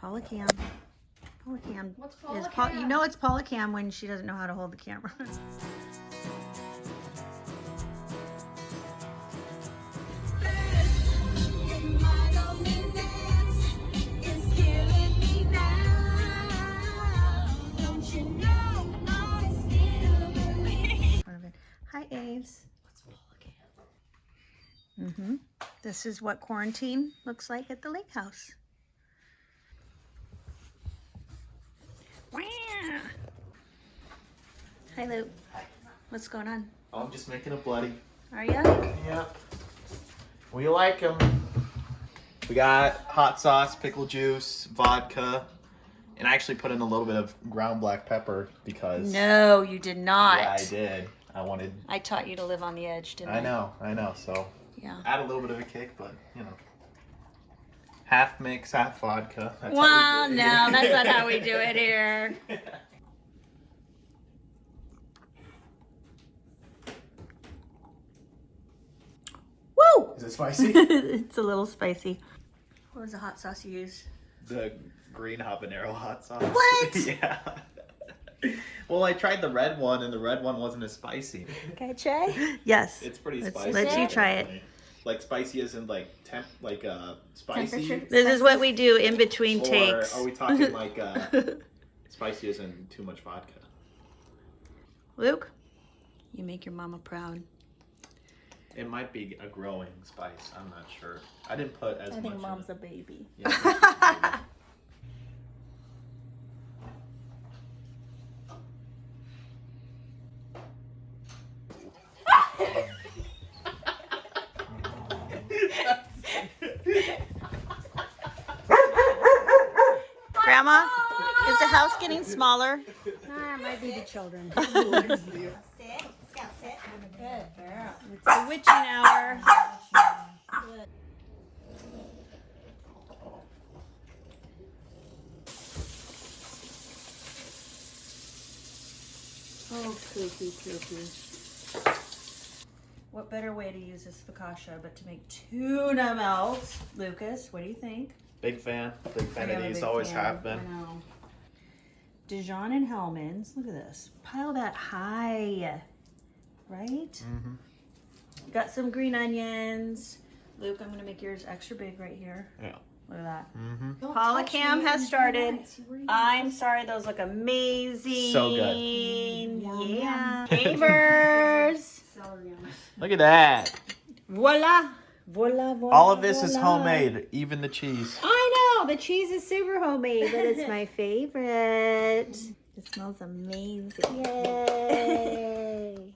Paula-cam. Paula-cam. What's is Paula-cam? You know it's Paula-cam when she doesn't know how to hold the camera. Hi, Aves. What's Paula-cam? Mm-hmm. This is what quarantine looks like at the Lakehouse. Hi, Luke. What's going on? Oh, I'm just making a bloody. Are ya? Yeah. We like them. We got hot sauce, pickle juice, vodka, and I actually put in a little bit of ground black pepper because... No, you did not. Yeah, I did. I taught you to live on the edge, didn't I? I know. So, yeah. Add a little bit of a kick, but, you know. Half mix, half vodka. That's Well, how we do it. no, that's not how we do it here. Woo! Is it spicy? It's a little spicy. What was the hot sauce you used? The green habanero hot sauce. What? Yeah. Well, I tried the red one, and the red one wasn't as spicy. Can I try? Yes. It's pretty Let's spicy. let you try it. Like spicy isn't like spicy. Temperature? This is what we do in between Or takes. are we talking like spicy isn't too much vodka? Luke, you make your mama proud. It might be a growing spice. I'm not sure. I didn't put as much. I think in mom's it. a baby. Yeah, Grandma, is the house getting smaller? Ah, it might be the children. It's the witching hour. Oh, cuckoo. What better way to use this focaccia but to make tuna melt? Lucas, what do you think? Big fan. Big fan I of am a these. big Always fan. have been. I know. Dijon and Hellman's. Look at this. Pile that high. Right? Mm-hmm. Got some green onions. Luke, I'm going to make yours extra big right here. Yeah. Look at that. Mm-hmm. Paula-cam has started. I'm sorry, those look amazing. So good. Yeah. Neighbors. Look at that. Voila. Voila, voila. All of this is voila. homemade, even the cheese. I know. The cheese is super homemade, but it's my favorite. It smells amazing. Yay.